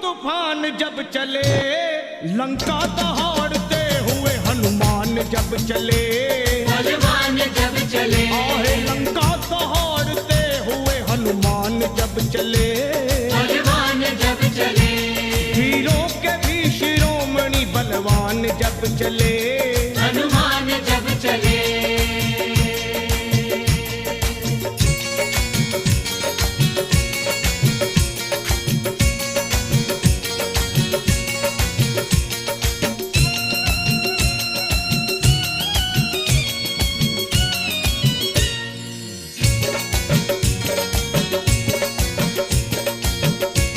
तूफान जब चले, लंका दहाड़ते हुए हनुमान जब चले, हनुमान जब चले, आहे लंका दहाड़ते हुए हनुमान जब चले, हनुमान जब चले, वीरों के भी शिरोमणि बलवान जब चले,